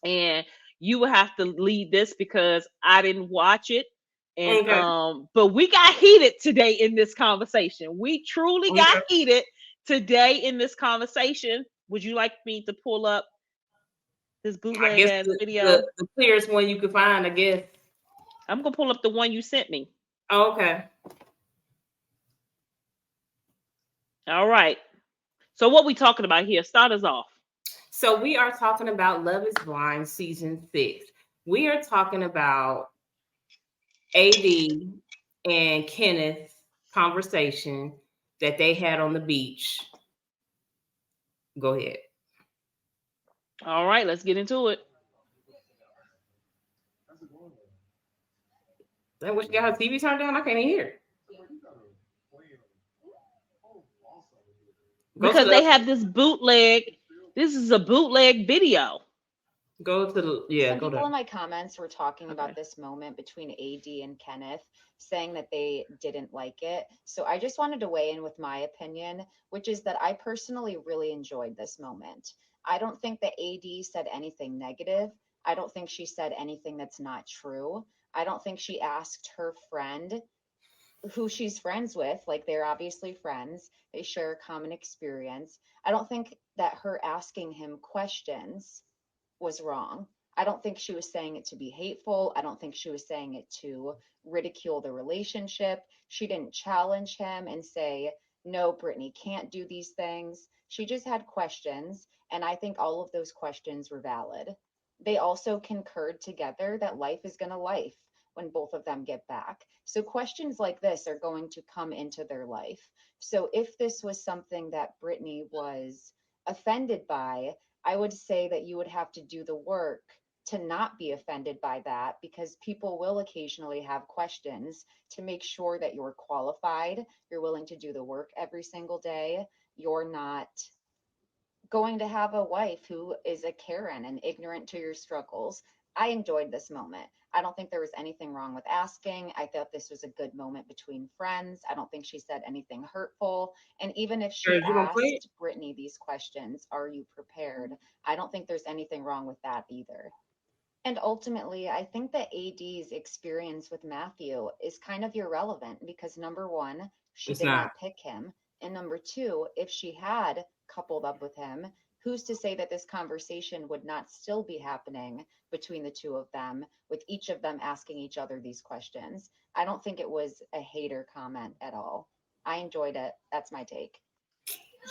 and you will have to lead this because I didn't watch it. And Okay. but we got heated today in this conversation. We truly got Okay. heated today in this conversation. Would you like me to pull up this I bootleg guess ass the, video? the clearest one you could find, I guess. I'm gonna pull up the one you sent me. Oh, okay. All right. So what we talking about here? Start us off. So we are talking about Love is Blind season 6. We are talking about AD and Kenneth's conversation that they had on the beach. Go ahead. All right, let's get into it. That what you got her TV turned down? I can't even hear. Go to Because the they have this bootleg. This is a bootleg video. go Some to. people in my comments were talking Okay. about this moment between AD and Kenneth, saying that they didn't like it. So I just wanted to weigh in with my opinion, which is that I personally really enjoyed this moment. I don't think that AD said anything negative. I don't think she said anything that's not true. I don't think she asked her friend who she's friends with, like they're obviously friends, they share a common experience. I don't think that her asking him questions was wrong. I don't think she was saying it to be hateful. I don't think she was saying it to ridicule the relationship. She didn't challenge him and say, no, Brittany can't do these things. She just had questions. And I think all of those questions were valid. They also concurred together that life is going to life when both of them get back. So questions like this are going to come into their life. So if this was something that Brittany was offended by, I would say that you would have to do the work to not be offended by that, because people will occasionally have questions, to make sure that you're qualified, you're willing to do the work every single day, you're not going to have a wife who is a Karen and ignorant to your struggles. I enjoyed this moment. I don't think there was anything wrong with asking. I thought this was a good moment between friends. I don't think she said anything hurtful. And even if she You gonna play it? asked Brittany these questions, are you prepared? I don't think there's anything wrong with that either. And ultimately, I think that AD's experience with Matthew is kind of irrelevant because number one, she It's did not. not pick him. And number two, if she had coupled up with him, who's to say that this conversation would not still be happening between the two of them, with each of them asking each other these questions? I don't think it was a hater comment at all. I enjoyed it. That's my take.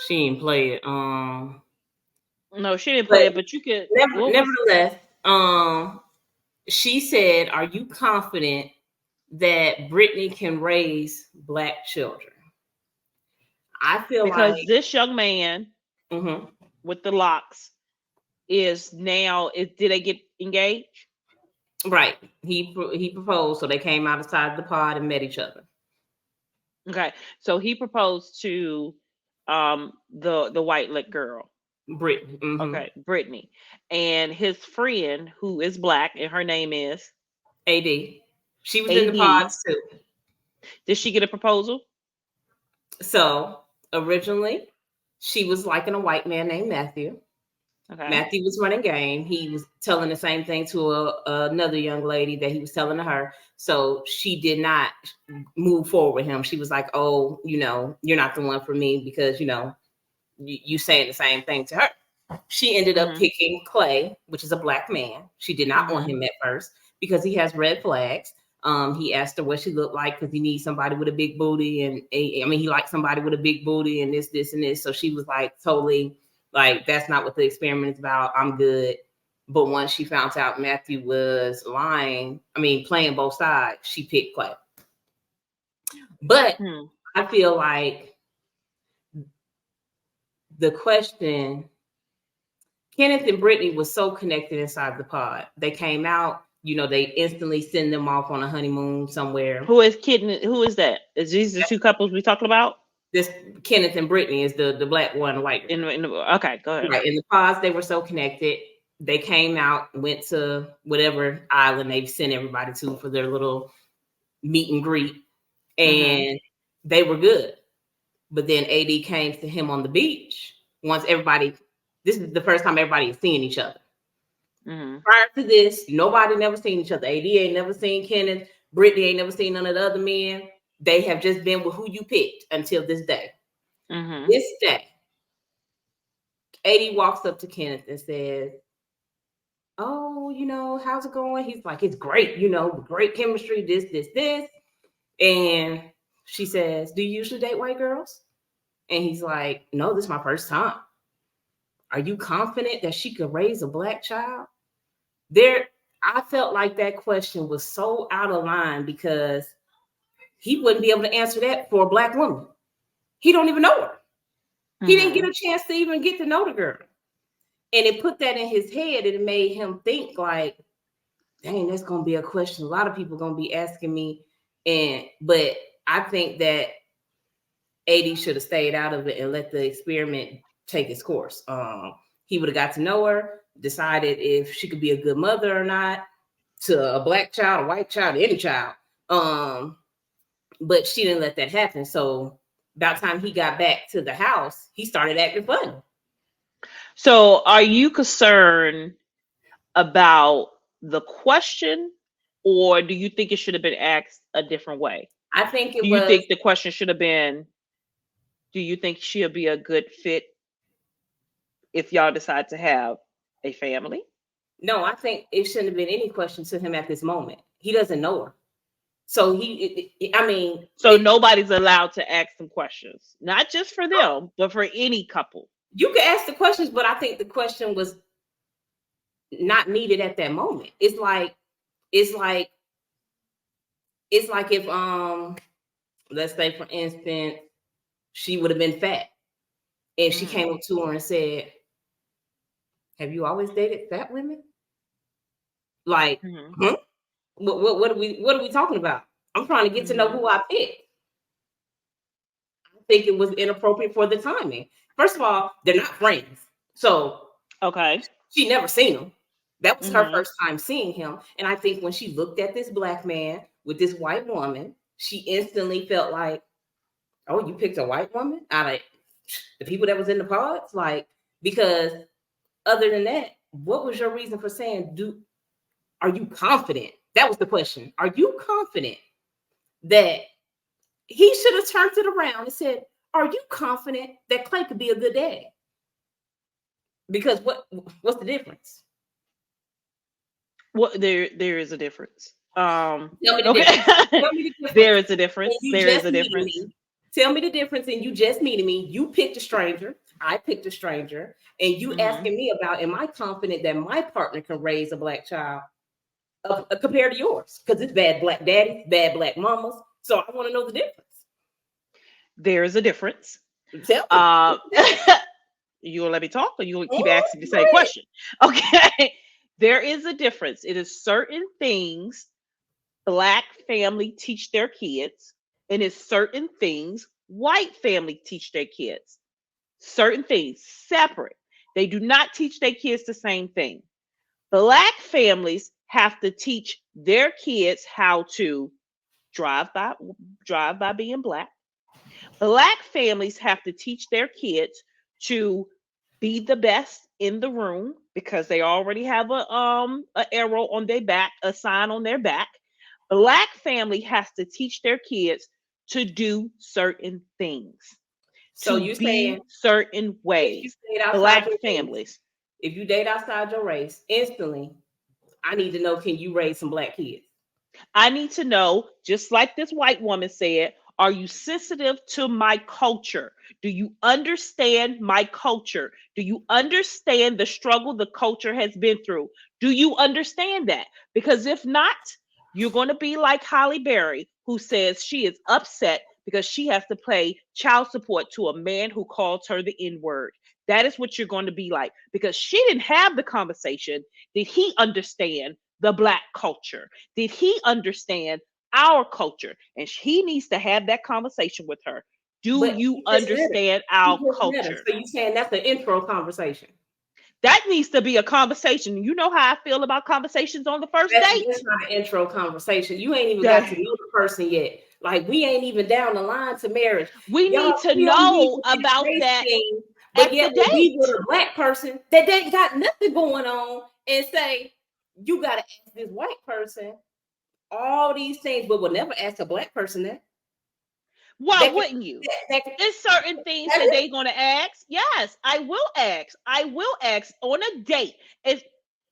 She didn't play it. No, she didn't play But it, but you could. What was? nevertheless, she said, "Are you confident that Brittany can raise black children?" I feel Because like, this young man mhm, with the locks is now. Did they get engaged? right. He proposed, so they came outside the pod and met each other. Okay, so he proposed to the white lit girl. Brittany, Okay, Brittany, and his friend who is black and her name is AD. She was in the AD. pods too. Did she get a proposal? So originally, she was liking a white man named Matthew. Okay. Matthew was running game. He was telling the same thing to another young lady that he was telling to her. So she did not move forward with him. She was like, "Oh, you're not the one for me because you saying the same thing to her." She ended up Mhm. picking Clay, which is a black man. She did not want Mhm. him at first because he has red flags. He asked her what she looked like because he needs somebody with a big booty, and I mean, he liked somebody with a big booty, and this, and this. So she was like, totally, like, that's not what the experiment is about. I'm good. But once she found out Matthew was lying, I mean, playing both sides, she picked Clay. But Hmm. I feel like the question, Kenneth and Brittany was so connected inside the pod. They came out, they instantly send them off on a honeymoon somewhere. Who is kidding? Who is that? Is these the two couples we talking about? This Kenneth and Brittany is the black one, the white girl. Okay, go ahead. Right. In the pods, they were so connected. They came out, went to whatever island they've sent everybody to for their little meet and greet, Mhm. and they were good. But then AD came to him on the beach once everybody. This is the first time everybody is seeing each other. Mm-hmm. Prior to this, nobody never seen each other. AD ain't never seen Kenneth. Brittany ain't never seen none of the other men. They have just been with who you picked until this day. Mm-hmm. This day, AD walks up to Kenneth and says, "Oh, how's it going?" He's like, "It's great, great chemistry, this." And she says, "Do you usually date white girls?" And he's like, "No, this is my first time." "Are you confident that she could raise a black child?" I felt like that question was so out of line because he wouldn't be able to answer that for a black woman. He don't even know her. He didn't get a chance to even get to know the girl. And it put that in his head, and it made him think like, dang, that's going to be a question a lot of people going to be asking me. But I think that AD should have stayed out of it and let the experiment take its course. He would have got to know her, decided if she could be a good mother or not to a black child, a white child, any child. But she didn't let that happen. So by the time he got back to the house, he started acting funny. So are you concerned about the question, or do you think it should have been asked a different way? I think it Do you was. think the question should have been, do you think she'll be a good fit if y'all decide to have a family? No, I think it shouldn't have been any question to him at this moment. He doesn't know her. So nobody's allowed to ask some questions, not just for them, but for any couple. You can ask the questions, but I think the question was not needed at that moment. It's like if let's say for instance, she would have been fat and she came up to her and said, "Have you always dated fat women?" Like, what are we talking about? I'm trying to get to know who I picked. I think it was inappropriate for the timing. First of all, they're not friends. So okay, she never seen him. That was her first time seeing him. And I think when she looked at this black man with this white woman, she instantly felt like, oh, you picked a white woman out of the people that was in the pods? Like, because other than that, what was your reason for saying, are you confident? That was the question. Are you confident that he should have turned it around and said, are you confident that Clay could be a good dad? Because what's the difference? Well, there is a difference. Tell me the okay. difference. Tell me the difference. There is a difference. There is a difference. Tell me the difference. And you just meeting me. You picked a stranger. I picked a stranger. And you asking me about, am I confident that my partner can raise a black child compared to yours? Because it's bad black daddies, bad black mamas. So I want to know the difference. There is a difference. Tell me. You gonna let me talk, or you gonna keep asking the same question? Okay. There is a difference. It is certain things black family teach their kids, and it's certain things white family teach their kids. Certain things separate. They do not teach their kids the same thing. Black families have to teach their kids how to drive by being black. Black families have to teach their kids to be the best in the room because they already have a arrow on their back, a sign on their back. Black family has to teach their kids to do certain things. So to you be saying certain ways. Black families. If you date outside your race, instantly, I need to know, can you raise some black kids? I need to know, just like this white woman said, are you sensitive to my culture? Do you understand my culture? Do you understand the struggle the culture has been through? Do you understand that? Because if not, you're going to be like Holly Berry, who says she is upset because she has to pay child support to a man who calls her the N-word. That is what you're going to be like, because she didn't have the conversation. Did he understand the black culture? Did he understand our culture? And he needs to have that conversation with her. Do you understand our culture? So you saying that's an intro conversation? That needs to be a conversation. You know how I feel about conversations on the first date? That's not an intro conversation. You ain't even got to know the person yet. Like, we ain't even down the line to marriage. We need to know about that thing, but yet we with a black person that ain't got nothing going on, and say, you got to ask this white person all these things, but will never ask a black person that. Why wouldn't you? There's certain things that they're going to ask. Yes, I will ask. I will ask on a date. It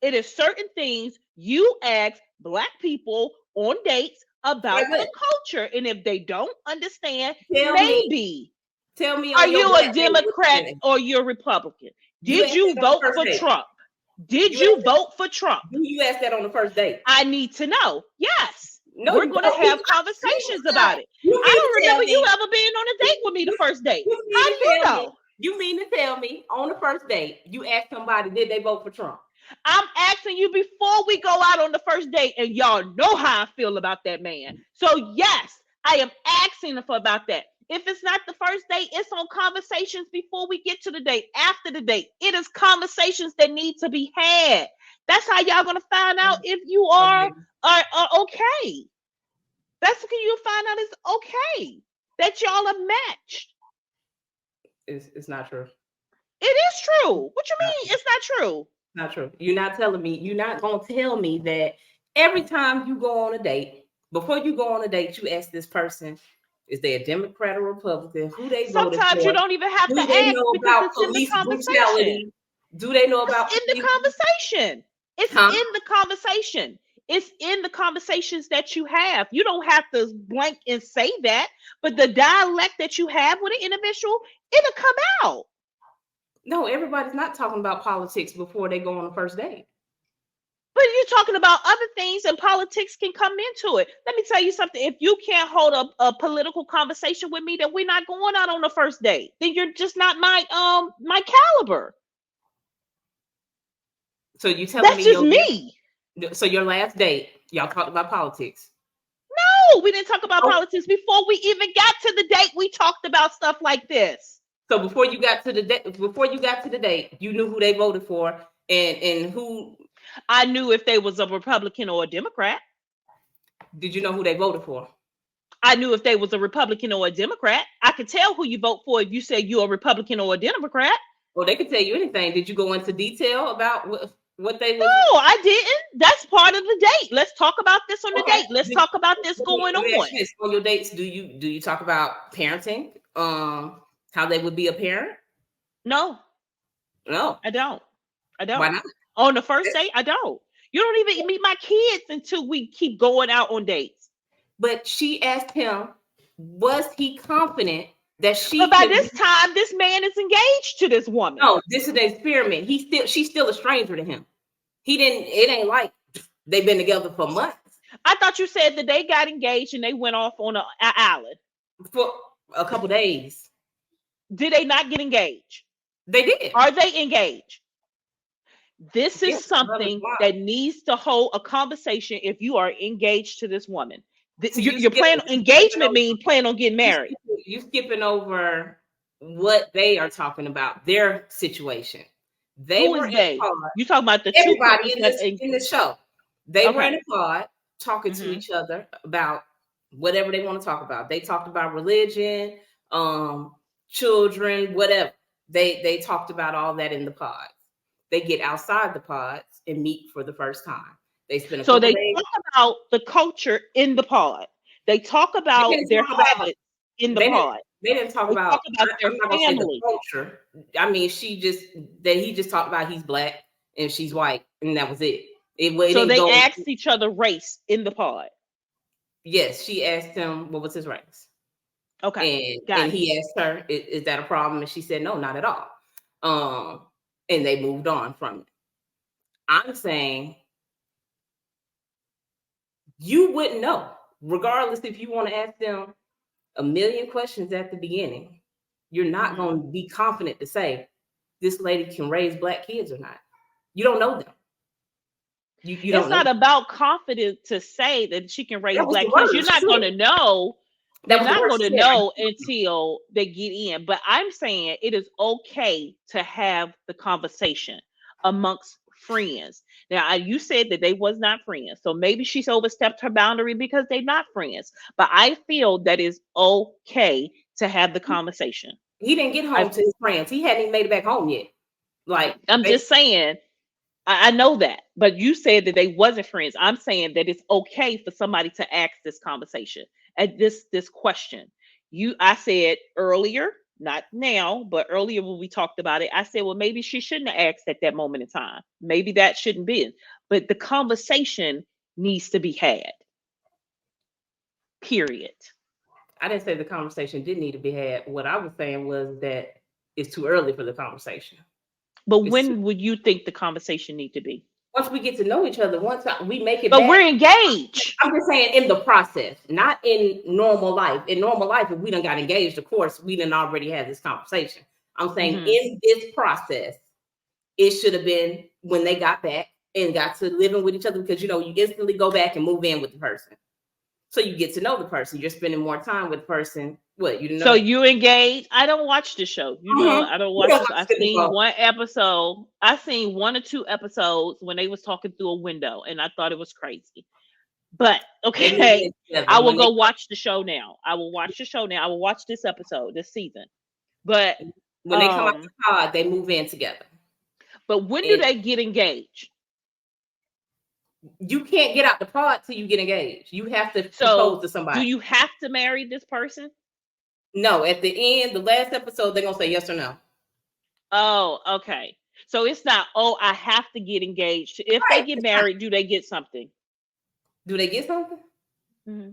is certain things you ask black people on dates about the culture. And if they don't understand, maybe. Tell me, are you a Democrat or you're a Republican? Did you vote for Trump? Did you vote for Trump? You asked that on the first date. I need to know. Yes. No, we're going to have conversations about it. I don't remember you ever being on a date with me the first date. How do you know? You mean to tell me on the first date, you asked somebody, did they vote for Trump? I'm asking you before we go out on the first date, and y'all know how I feel about that man. So yes, I am asking for about that. If it's not the first date, it's on conversations before we get to the date, after the date. It is conversations that need to be had. That's how y'all gonna find out if you are okay. That's when you find out it's okay that y'all are matched. It's not true. It is true. What you mean? It's not true. Not true. You're not telling me. You're not gonna tell me that every time you go on a date, before you go on a date, you ask this person, is they a Democrat or Republican? Who they voted for? Sometimes you don't even have to ask because it's in the conversation. Do they know about it's in the conversation? It's in the conversation. It's in the conversations that you have. You don't have to blank and say that, but the dialect that you have with an individual, it'll come out. No, everybody's not talking about politics before they go on the first date. But you're talking about other things, and politics can come into it. Let me tell you something. If you can't hold a political conversation with me, then we're not going out on the first date. Then you're just not my caliber. So you telling that's just me. So your last date, y'all talked about politics? No, we didn't talk about politics. Before we even got to the date, we talked about stuff like this. So before you got to the date, you knew who they voted for and who. I knew if they was a Republican or a Democrat. Did you know who they voted for? I knew if they was a Republican or a Democrat. I could tell who you vote for if you say you're a Republican or a Democrat. Well, they could tell you anything. Did you go into detail about what they was? No, I didn't. That's part of the date. Let's talk about this on the date. Let's talk about this going on. On your dates, do you talk about parenting? How they would be a parent? No, I don't. Why not? On the first date, I don't. You don't even meet my kids until we keep going out on dates. But she asked him, was he confident that she? But by this time, this man is engaged to this woman. No, this is an experiment. She's still a stranger to him. It ain't like they've been together for months. I thought you said that they got engaged and they went off on an island for a couple days. Did they not get engaged? They did. Are they engaged? This is something that needs to hold a conversation if you are engaged to this woman. So your plan engagement means plan on getting married. You skipping over what they are talking about, their situation. Who is they? You talking about the everybody in the show. They were in a pod talking to each other about whatever they want to talk about. They talked about religion, children, whatever. They talked about all that in the pods. They get outside the pods and meet for the first time. They spend talk about the culture in the pod. They talk about their habits in the pod. They didn't talk about their family culture. I mean, he just talked about he's black and she's white, and that was it. So they asked each other race in the pod. Yes, she asked him what was his race. Okay, and he asked her, "Is that a problem?" And she said, "No, not at all." And they moved on from it. I'm saying you wouldn't know, regardless if you want to ask them a million questions at the beginning. You're not going to be confident to say this lady can raise black kids or not. You don't know them. You don't. It's not about confidence to say that she can raise black kids. You're not going to know. They're not going to know until they get in. But I'm saying it is okay to have the conversation amongst friends. Now, you said that they was not friends. So maybe she's overstepped her boundary because they're not friends. But I feel that it's okay to have the conversation. He didn't get home to his friends. He hadn't even made it back home yet. Like, I'm just saying, I know that, but you said that they wasn't friends. I'm saying that it's okay for somebody to ask this conversation at this question. I said earlier, not now, but earlier when we talked about it, I said, well, maybe she shouldn't have asked at that moment in time. Maybe that shouldn't be. But the conversation needs to be had. Period. I didn't say the conversation didn't need to be had. What I was saying was that it's too early for the conversation. But when would you think the conversation need to be? Once we get to know each other, once we make it. But we're engaged. I'm just saying in the process, not in normal life. In normal life, if we done got engaged, of course, we done already had this conversation. I'm saying in this process, it should have been when they got back and got to living with each other, because you instantly go back and move in with the person. So you get to know the person. You're spending more time with the person. What you know? So you engage. I don't watch the show. You know, I don't watch this. I've seen one episode. I've seen 1 or 2 episodes when they was talking through a window, and I thought it was crazy. But okay, I will go watch the show now. I will watch the show now. I will watch this episode, this season. But when they come out the pod, they move in together. But when do they get engaged? You can't get out the pod till you get engaged. You have to propose to somebody. Do you have to marry this person? No, at the end, the last episode, they're gonna say yes or no. Oh, okay. So it's not, I have to get engaged. If they get married, do they get something? Do they get something? Mm-hmm.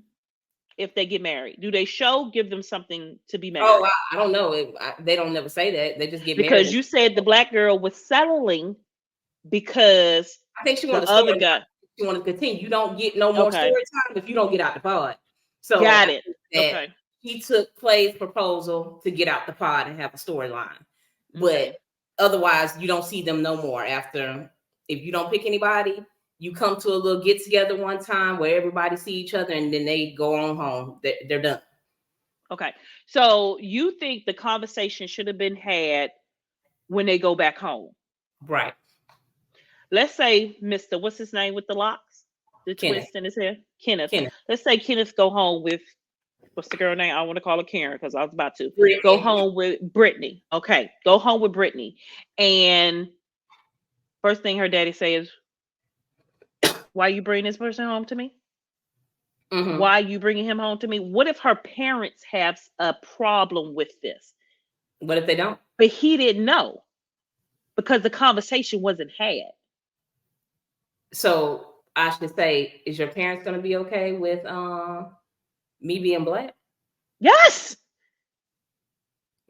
If they get married, do they give them something to be married? Oh, I don't know. They don't never say that. They just get married. Because you said the black girl was settling because I think she wanted the other guy. She wanted to continue. You don't get no more story time if you don't get out the pod. So got it. Okay. He took Clay's proposal to get out the pod and have a storyline. But otherwise, you don't see them no more after. If you don't pick anybody, you come to a little get together one time where everybody see each other, and then they go on home. They're done. Okay. So you think the conversation should have been had when they go back home? Right. Let's say Mr. What's his name with the locks? The Kenneth. twist in his hair? Kenneth. Let's say Kenneth go home with, what's the girl name? I want to call her Karen because I was about to. Brittany. Go home with Brittany. Okay. Go home with Brittany. And first thing her daddy says, why you bring this person home to me? Mm-hmm. Why you bringing him home to me? What if her parents have a problem with this? What if they don't? But he didn't know because the conversation wasn't had. So I should say, is your parents going to be okay with me being black? Yes.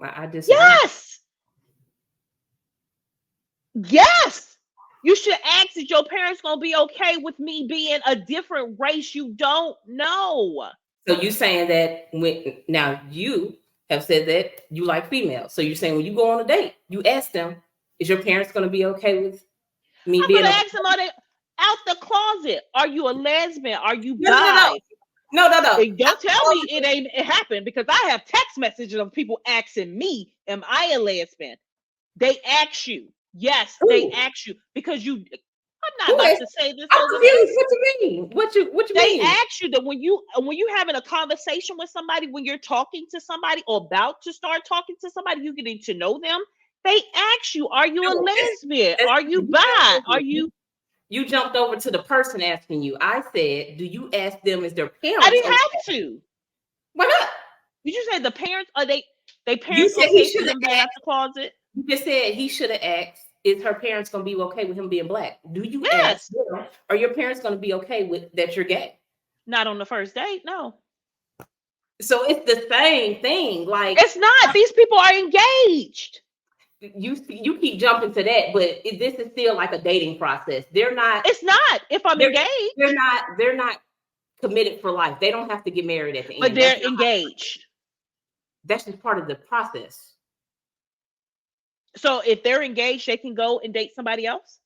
I disagree. Yes. You should ask if your parents going to be okay with me being a different race you don't know. So you saying that now you have said that you like females. So you're saying when you go on a date, you ask them, is your parents going to be okay with me being? I'm going to ask them, are they out the closet? Are you a lesbian? Are you bi? No. Don't tell me it happened, because I have text messages of people asking me, am I a lesbian? They ask you. Yes, they ask you because you. I'm not about to say this. I'm confused. What you mean? What you mean? They ask you that when you having a conversation with somebody, when you're talking to somebody or about to start talking to somebody, you getting to know them. They ask you, are you a lesbian? Are you bi? Are you? You jumped over to the person asking you. I said, do you ask them as their parents? I didn't have to. Why not? Did you say the parents? Are they parents okay for them being out the closet? You just said he should have asked, is her parents going to be okay with him being black? Do you ask them, are your parents going to be okay with that you're gay? Not on the first date, no. So it's the same thing. Like, it's not. These people are engaged. You keep jumping to that, but this is still like a dating process. They're not. It's not. If I'm engaged, they're not committed for life. They don't have to get married at the end. But they're engaged. That's just part of the process. So if they're engaged, they can go and date somebody else?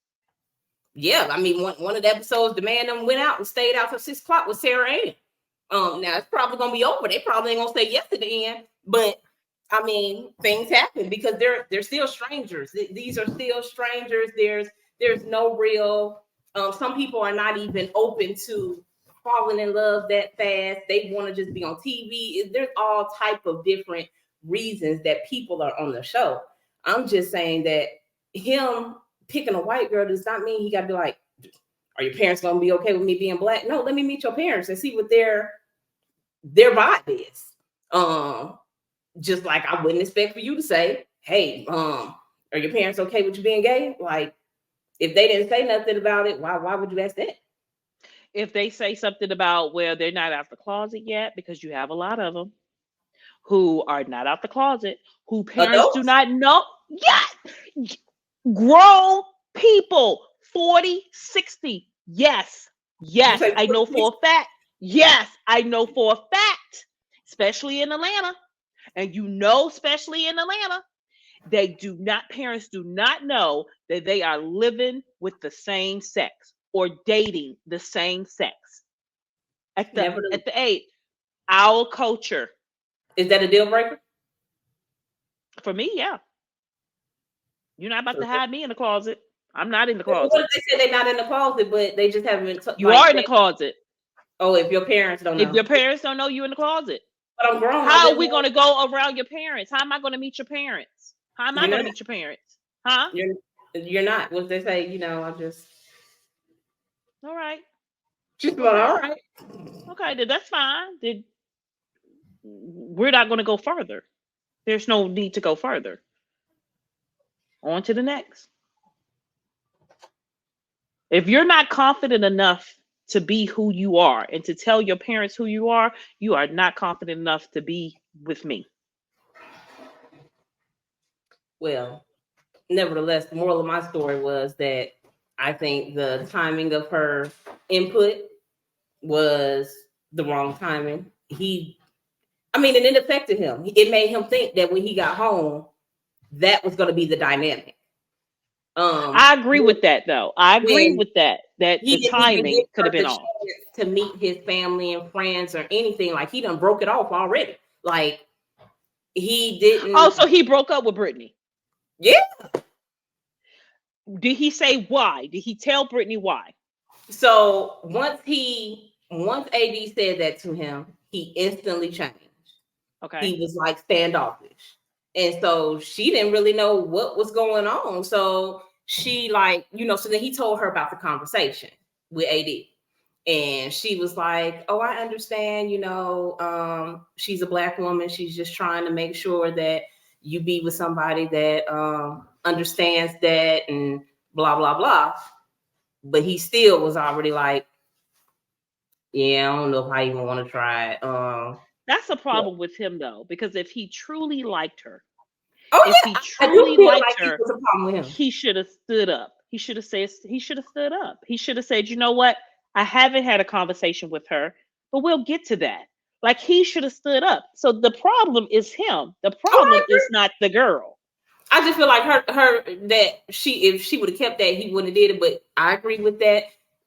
Yeah. I mean, one of the episodes, the man them went out and stayed out till 6 o'clock with Sarah Ann. Now it's probably gonna be over. They probably ain't gonna say yes at the end, but I mean, things happen because they're still strangers. These are still strangers. There's no real. Some people are not even open to falling in love that fast. They want to just be on TV. There's all type of different reasons that people are on the show. I'm just saying that him picking a white girl does not mean he got to be like, are your parents gonna be okay with me being black? No, let me meet your parents and see what their vibe is. Just like I wouldn't expect for you to say, hey, are your parents okay with you being gay? Like, if they didn't say nothing about it, why would you ask that? If they say something about, well, they're not out the closet yet, because you have a lot of them who are not out the closet, who parents do Adults? not know. Yeah, grown people, 40, 60. Yes, You yes, say I know for a fact. Yes, I know for a fact, especially in Atlanta. And especially in Atlanta, parents do not know that they are living with the same sex or dating the same sex at never. the age. Our culture. Is that a deal breaker? For me, yeah. You're not about to hide me in the closet. I'm not in the What closet. if they say they're not in the closet, but they just haven't been You are in the closet. Oh, if your parents don't If know. your parents don't know you in the closet. But I'm grown. How are we going to go around your parents? How am I going to meet your parents? How am I going to meet your parents? Huh? You're not. What they say, I'm just. All right. Just going, all right. Okay, then that's fine. We're not going to go further. There's no need to go further. On to the next. If you're not confident enough to be who you are and to tell your parents who you are not confident enough to be with me. Well, nevertheless, the moral of my story was that I think the timing of her input was the wrong timing. And it affected him. It made him think that when he got home, that was going to be the dynamic. I agree with that, though. I agree with that. That the timing could have been off. To meet his family and friends or anything, like he done broke it off already. Like he didn't. Oh, so he broke up with Brittany. Yeah. Did he say why? Did he tell Brittany why? So once AD said that to him, he instantly changed. Okay. He was like standoffish. And so she didn't really know what was going on. So she so then he told her about the conversation with AD. And she was like, oh, I understand, she's a Black woman. She's just trying to make sure that you be with somebody that understands that and blah, blah, blah. But he still was already like, yeah, I don't know if I even want to try it. That's a problem with him, though, because if he truly liked her, he should have stood up. He should have stood up. He should have said, you know what? I haven't had a conversation with her, but we'll get to that. Like, he should have stood up. So the problem is him. The problem is not the girl. I just feel like her that if she would have kept that, he wouldn't have did it. But I agree with that.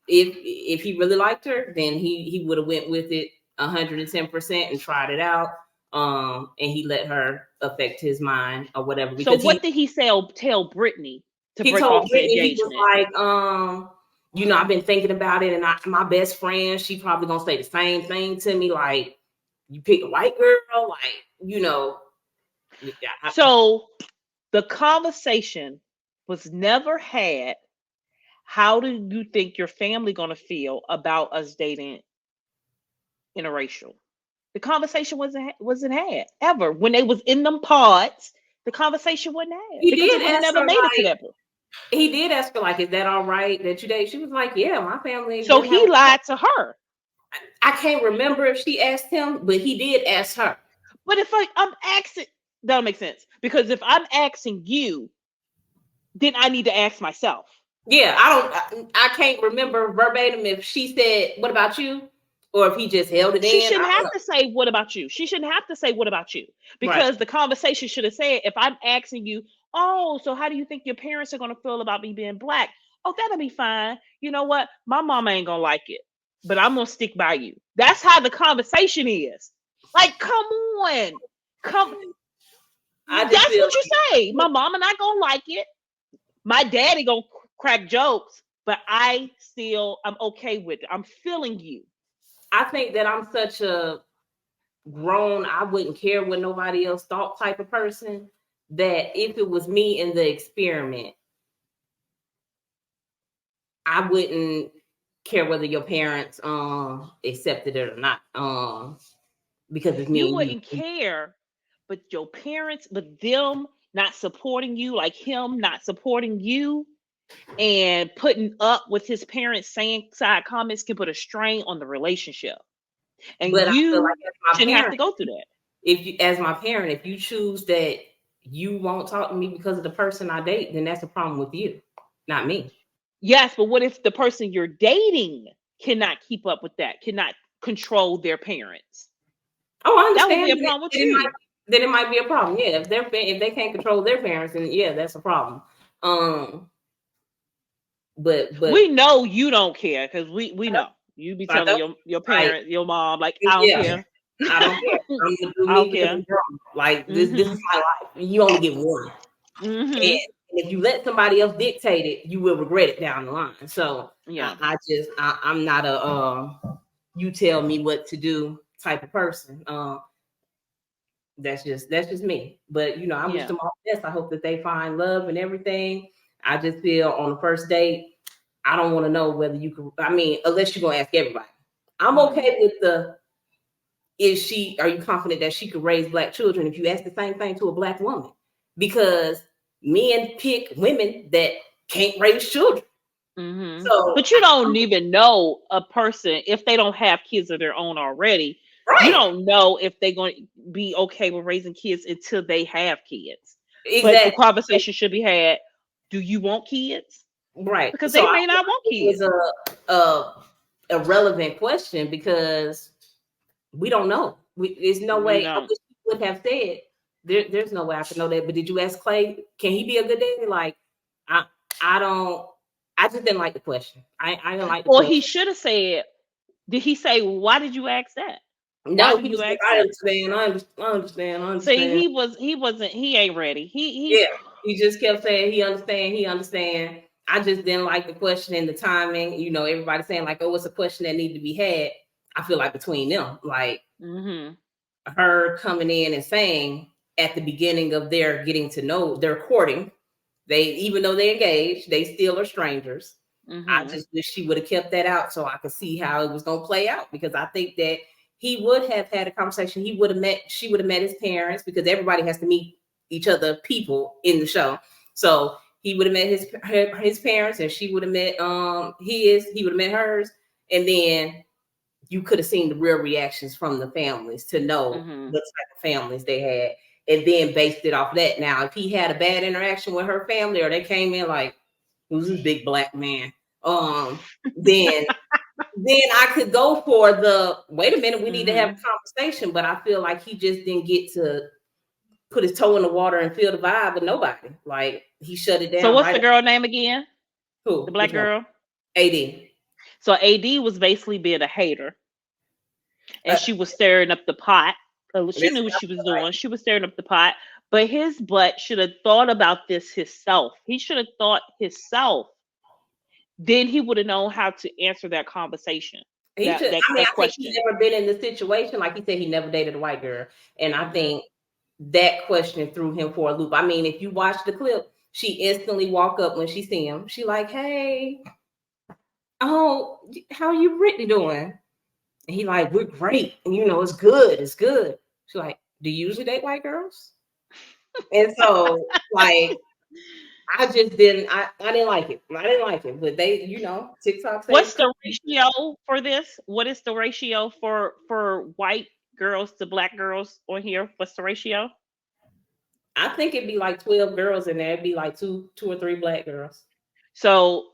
If he really liked her, then he would have went with it 110% and tried it out. And he let her affect his mind or whatever. So what did he tell Brittany to break off the engagement? He was like, I've been thinking about it, and my best friend, she probably gonna say the same thing to me. Like, you pick a white girl, So the conversation was never had. How do you think your family gonna feel about us dating interracial? The conversation wasn't had ever. When they was in them pods, the conversation wasn't had. He did never made it to that point. He did ask her, like, is that all right that you date? She was like, yeah, my family. So he lied to her. I can't remember if she asked him, but he did ask her. But if I'm asking, that don't make sense. Because if I'm asking you, then I need to ask myself. Yeah, I can't remember verbatim if she said, what about you? Or if he just held it in. She shouldn't have to say, what about you? She shouldn't have to say, what about you? Because the conversation should have said, if I'm asking you, oh, so how do you think your parents are going to feel about me being Black? Oh, that'll be fine. You know what? My mama ain't going to like it, but I'm going to stick by you. That's how the conversation is. Like, come on. That's what you say. My mama not going to like it. My daddy going to crack jokes, but I'm okay with it. I'm feeling you. I think that I'm such a grown, I wouldn't care what nobody else thought type of person, that if it was me in the experiment, I wouldn't care whether your parents accepted it or not. Because it's me You and you. wouldn't care, but your parents, but them not supporting you, like him not supporting you and putting up with his parents saying side comments can put a strain on the relationship. And But I feel like you as my shouldn't have parent, to go through that. if you as my parent, if you choose that you won't talk to me because of the person I date, then that's a problem with you, not me. Yes, but what if the person you're dating cannot keep up with that, cannot control their parents? Oh, I That would be understand. a problem with Then it might you. then it might be a problem. Yeah, if they can't control their parents, then yeah, that's a problem. Um, but We know you don't care because we know you be I telling don't your like. parent, your mom, like I don't Yeah, care. I don't care. I'm gonna do I me don't because care. I'm grown. Like this is Mhm. my life. You only get one. And Mhm. if you let somebody else dictate it, you will regret it down the line. So Yeah. I'm not a you tell me what to do type of person. That's just me. But I wish Yeah. them all the best. I hope that they find love and everything. I just feel on the first date, I don't want to know whether you can. I mean, unless you're gonna ask everybody. I'm Mhm. okay with the are you confident that she could raise black children if you ask the same thing to a black woman? Because men pick women that can't raise children. So But you don't even know a person if they don't have kids of their own already. You right, don't know if they're going to be okay with raising kids until they have kids. But the exactly. conversation should be had, do you want kids? Right. Because So they I may not want it was kids. a relevant question because we don't know. There's no We way. I don't. wish you would have said there's no way I could know that. But did you ask Clay? Can he be a good daddy? Like, I I don't. I just didn't like the question. I didn't like the Or he question. should have said, did he say, why did you ask that? Why No, do he you was like, ask I that? understand, I understand, I understand, I See, understand. he wasn't, he ain't ready. He Yeah, he just kept saying he understand. I just didn't like the question and the timing. Everybody saying like, oh, it's a question that need to be had. I feel like between them, like mm-hmm. her coming in and saying at the beginning of their getting to know their courting, they even though they engaged, they still are strangers. I Mm-hmm. just wish she would have kept that out so I could see how it was going to play out because I think that he would have had a conversation. She would have met his parents because everybody has to meet each other people in the show. So he would have met his parents and she would have met he would have met hers, and then you could have seen the real reactions from the families to know Mm-hmm. what type of families they had, and then based it off that. Now, if he had a bad interaction with her family, or they came in like, "Who's this big black man?" Then I could go for the wait a minute, we need to have Mm-hmm. a conversation. But I feel like he just didn't get to put his toe in the water and feel the vibe with nobody. Like he shut it So down what's right the away. girl name again? The Who? black Which one? girl. AD. So AD was basically being a hater, and Uh, she was stirring up the pot. She that's knew what what I she was feel like. doing. She was stirring up the pot, but his butt should have thought about this himself. He should have thought himself. Then he would have known how to answer that conversation, He that should. that I mean, that I think he's question. never been in the situation. Like he said, he never dated a white girl, and I Hmm. think that question threw him for a loop. I mean, if you watch the clip, she instantly walk up when she see him. She like, "Hey, oh, how you Brittany doing?" And he like, "We're great, and it's good, it's good." She like, "Do you usually date white girls?" And so, like, I just didn't. I didn't like it. I didn't like it. But they, TikTok says What's the ratio for this? What is the ratio for white girls to black girls on here? What's the ratio? I think it'd be like 12 girls in there. It'd be like two or three black girls. So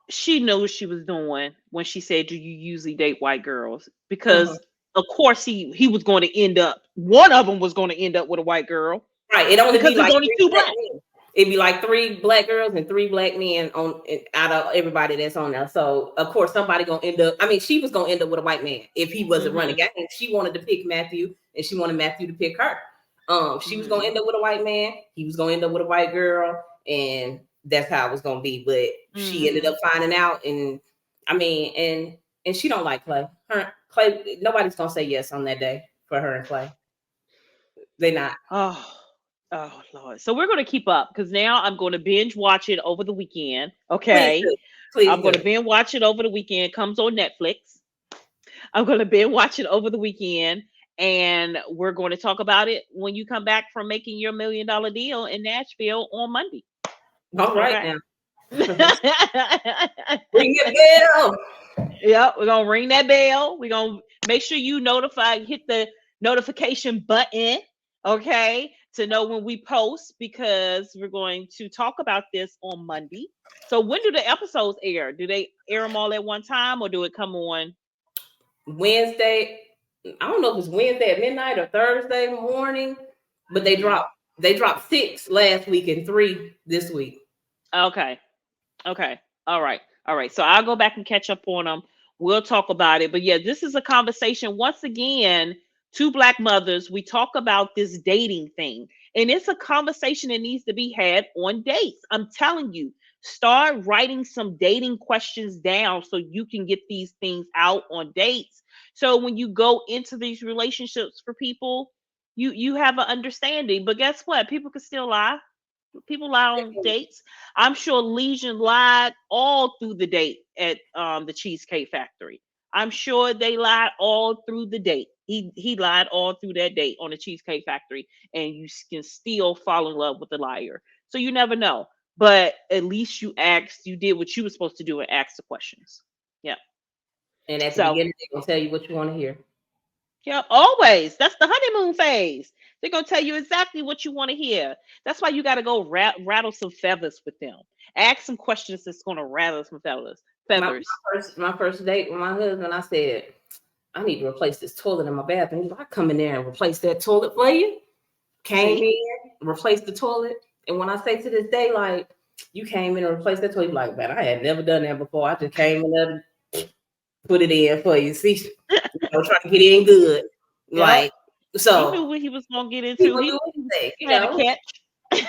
she knew what she was doing when she said, "Do you usually date white girls?" Mhm. Because of course he was going to end up, one of them was going to end up with a white girl Right. It'd only because be there's like only three two black black. men. It'd be like three black girls and three black men out of everybody that's on there. So of course somebody gonna end up. I mean, she was gonna end up with a white man if he wasn't running Hmm. game. She wanted to pick Matthew, and she wanted Matthew to pick her. She was gonna Hmm. end up with a white man. He was gonna end up with a white girl, and that's how it was gonna be. But she ended Hmm. up finding out, and I mean, and she don't like Clay. Clay, nobody's gonna say yes on that day for her and Clay. They not. Oh, oh Lord. So we're going to keep up because now I'm going to binge watch it over the weekend. Please Okay. do. Please I'm going to do. binge watch it over the weekend. Comes on Netflix. I'm going to binge watch it over the weekend, and we're going to talk about it when you come back from making your $1 million deal in Nashville on Monday. All right Okay. now. Ring the bell. Yep, we're gonna ring that bell. We're gonna make sure you hit the notification button, okay, to know when we post, because we're going to talk about this on Monday. So when do the episodes air? Do they air them all at one time, or do it come on Wednesday? I don't know if it's Wednesday at midnight or Thursday morning, but they dropped 6 last week and 3 this week. Okay. All right. So I'll go back and catch up on them. We'll talk about it. But yeah, this is a conversation. Once again, 2BlackMothers, we talk about this dating thing. And it's a conversation that needs to be had on dates. I'm telling you, start writing some dating questions down so you can get these things out on dates. So when you go into these relationships for people, you have an understanding. But guess what? People can still lie. People lie on dates. I'm sure Legion lied all through the date at the Cheesecake Factory. I'm sure they lied all through the date. He lied all through that date on the Cheesecake Factory, and you can still fall in love with the liar. So you never know. But at least you did what you were supposed to do and ask the questions. Yeah. And at the beginning, they're gonna tell you what you want to hear. Yeah, always. That's the honeymoon phase. They're gonna tell you exactly what you want to hear. That's why you got to go rattle some feathers with them. Ask some questions that's gonna rattle some feathers. My first date with my husband, I said, I need to replace this toilet in my bathroom. He's like, I come in there and replace that toilet for you. Came in, replaced the toilet, and when I say to this day, like, you came in and replaced that toilet, like, man, I had never done that before. I just came in there, put it in for you. See, trying to get in good. Yep. Like, so he knew what he was gonna get into. He had a catch.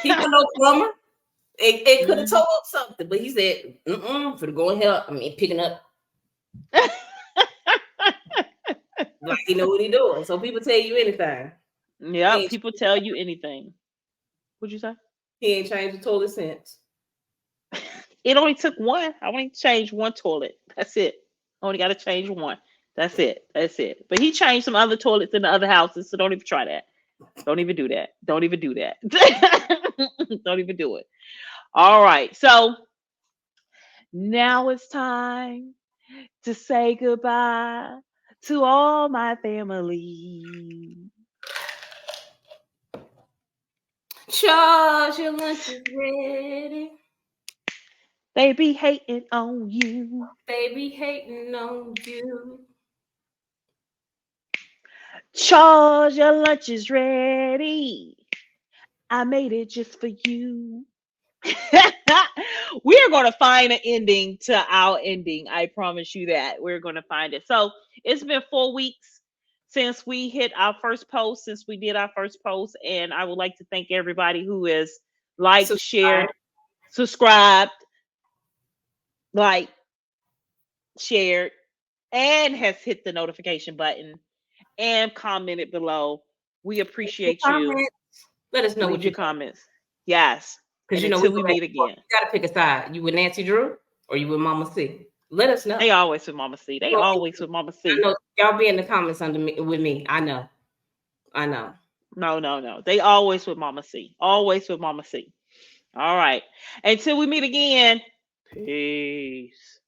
He was no plumber. It could have told up something, but he said, for the going help. I mean, picking up. Like, you know what he doing. So people tell you anything. Yeah, people tell you anything. What'd you say? He ain't changed the toilet since. It only took one. I only changed one toilet. That's it. Only got to change one. That's it. But he changed some other toilets in the other houses, so don't even try that. Don't even do that. Don't even do that. Don't even do it. All right. So now it's time to say goodbye to all my family. Charge, your lunch is ready. They be hating on you. They be hating on you. Charge, your lunch is ready. I made it just for you. We are going to find an ending to our ending. I promise you that. We're going to find it. So it's been 4 weeks since we hit our first post, since we did our first post. And I would like to thank everybody who has liked, shared, subscribed, shared, and has hit the notification button and commented below. We appreciate you. Let us know what your comments. Yes. Because until we meet again. You gotta pick a side. You with Nancy Drew or you with Mama C? Let us know. They always with Mama C. Always with Mama C. I know. Y'all be in the comments with me. I know. No. They always with Mama C. Always with Mama C. All right. Until we meet again. Peace.